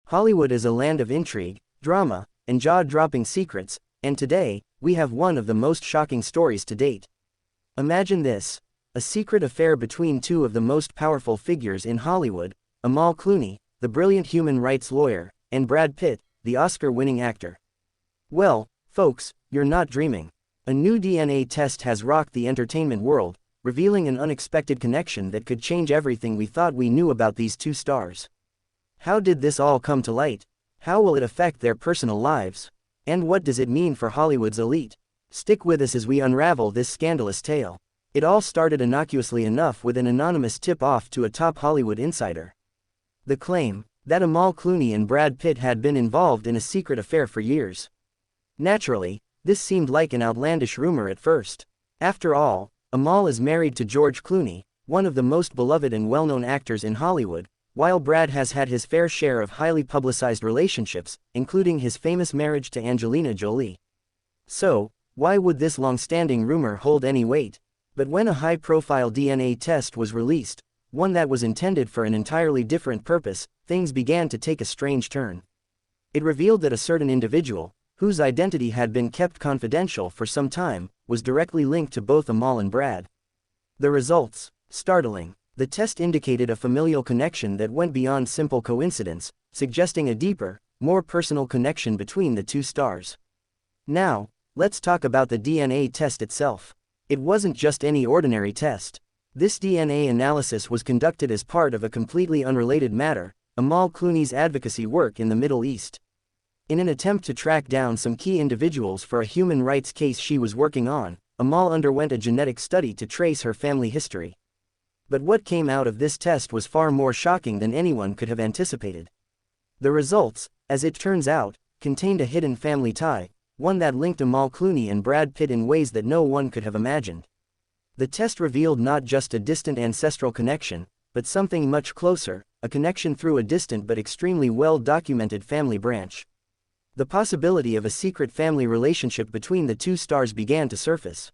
Hollywood is a land of intrigue, drama, and jaw-dropping secrets, and today, we have one of the most shocking stories to date. Imagine this: a secret affair between two of the most powerful figures in Hollywood, Amal Clooney, the brilliant human rights lawyer, and Brad Pitt, the Oscar-winning actor. Well, folks, you're not dreaming. A new DNA test has rocked the entertainment world, revealing an unexpected connection that could change everything we thought we knew about these two stars. How did this all come to light? How will it affect their personal lives? And what does it mean for Hollywood's elite? Stick with us as we unravel this scandalous tale. It all started innocuously enough with an anonymous tip-off to a top Hollywood insider. The claim that Amal Clooney and Brad Pitt had been involved in a secret affair for years. Naturally, this seemed like an outlandish rumor at first. After all, Amal is married to George Clooney, one of the most beloved and well-known actors in Hollywood, while Brad has had his fair share of highly publicized relationships, including his famous marriage to Angelina Jolie. So, why would this long-standing rumor hold any weight? But when a high-profile DNA test was released, one that was intended for an entirely different purpose, things began to take a strange turn. It revealed that a certain individual, whose identity had been kept confidential for some time, was directly linked to both Amal and Brad. The results: startling. The test indicated a familial connection that went beyond simple coincidence, suggesting a deeper, more personal connection between the two stars. Now, let's talk about the DNA test itself. It wasn't just any ordinary test. This DNA analysis was conducted as part of a completely unrelated matter, Amal Clooney's advocacy work in the Middle East. In an attempt to track down some key individuals for a human rights case she was working on, Amal underwent a genetic study to trace her family history. But what came out of this test was far more shocking than anyone could have anticipated. The results, as it turns out, contained a hidden family tie, one that linked Amal Clooney and Brad Pitt in ways that no one could have imagined. The test revealed not just a distant ancestral connection, but something much closer, a connection through a distant but extremely well-documented family branch. The possibility of a secret family relationship between the two stars began to surface.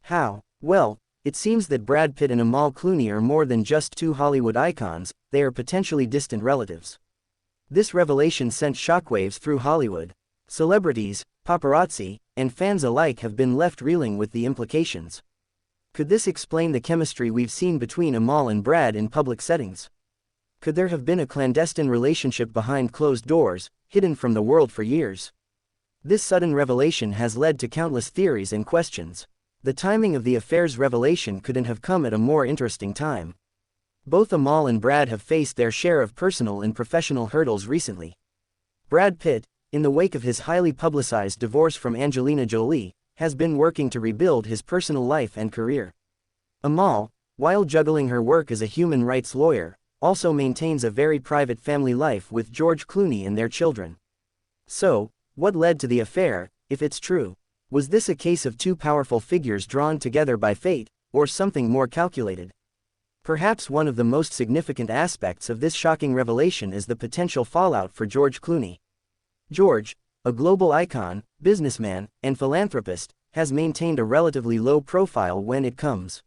How? Well, it seems that Brad Pitt and Amal Clooney are more than just two Hollywood icons, they are potentially distant relatives. This revelation sent shockwaves through Hollywood. Celebrities, paparazzi, and fans alike have been left reeling with the implications. Could this explain the chemistry we've seen between Amal and Brad in public settings? Could there have been a clandestine relationship behind closed doors, hidden from the world for years? This sudden revelation has led to countless theories and questions. The timing of the affair's revelation couldn't have come at a more interesting time. Both Amal and Brad have faced their share of personal and professional hurdles recently. Brad Pitt, in the wake of his highly publicized divorce from Angelina Jolie, has been working to rebuild his personal life and career. Amal, while juggling her work as a human rights lawyer, also maintains a very private family life with George Clooney and their children. So, what led to the affair, if it's true? Was this a case of two powerful figures drawn together by fate, or something more calculated? Perhaps one of the most significant aspects of this shocking revelation is the potential fallout for George Clooney. George, a global icon, businessman, and philanthropist, has maintained a relatively low profile when it comes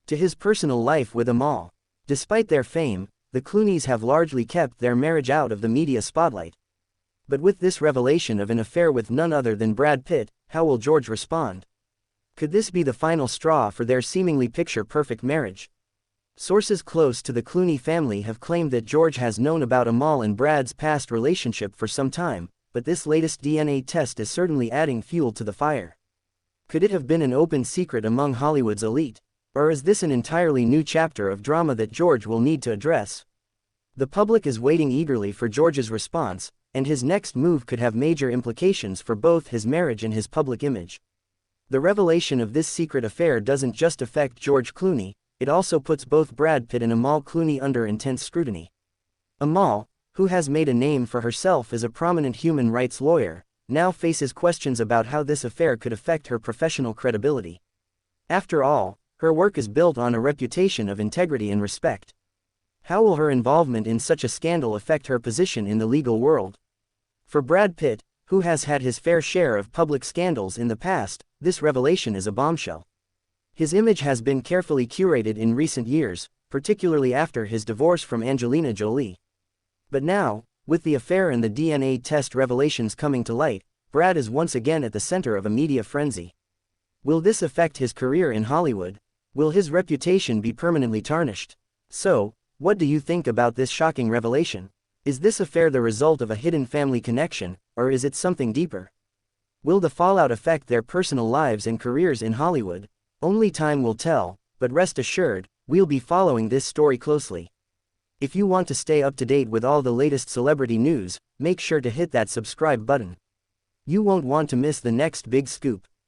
to his personal life with Amal. Despite their fame, the Clooneys have largely kept their marriage out of the media spotlight. But with this revelation of an affair with none other than Brad Pitt, how will George respond? Could this be the final straw for their seemingly picture-perfect marriage? Sources close to the Clooney family have claimed that George has known about Amal and Brad's past relationship for some time, but this latest DNA test is certainly adding fuel to the fire. Could it have been an open secret among Hollywood's elite? Or is this an entirely new chapter of drama that George will need to address? The public is waiting eagerly for George's response, and his next move could have major implications for both his marriage and his public image. The revelation of this secret affair doesn't just affect George Clooney, it also puts both Brad Pitt and Amal Clooney under intense scrutiny. Amal, who has made a name for herself as a prominent human rights lawyer, now faces questions about how this affair could affect her professional credibility. After all, her work is built on a reputation of integrity and respect. How will her involvement in such a scandal affect her position in the legal world? For Brad Pitt, who has had his fair share of public scandals in the past, this revelation is a bombshell. His image has been carefully curated in recent years, particularly after his divorce from Angelina Jolie. But now, With the affair and the DNA test revelations coming to light, Brad is once again at the center of a media frenzy. Will this affect his career in Hollywood? Will his reputation be permanently tarnished? So, what do you think about this shocking revelation? Is this affair the result of a hidden family connection, or is it something deeper? Will the fallout affect their personal lives and careers in Hollywood? Only time will tell, but rest assured, we'll be following this story closely. If you want to stay up to date with all the latest celebrity news, make sure to hit that subscribe button. You won't want to miss the next big scoop.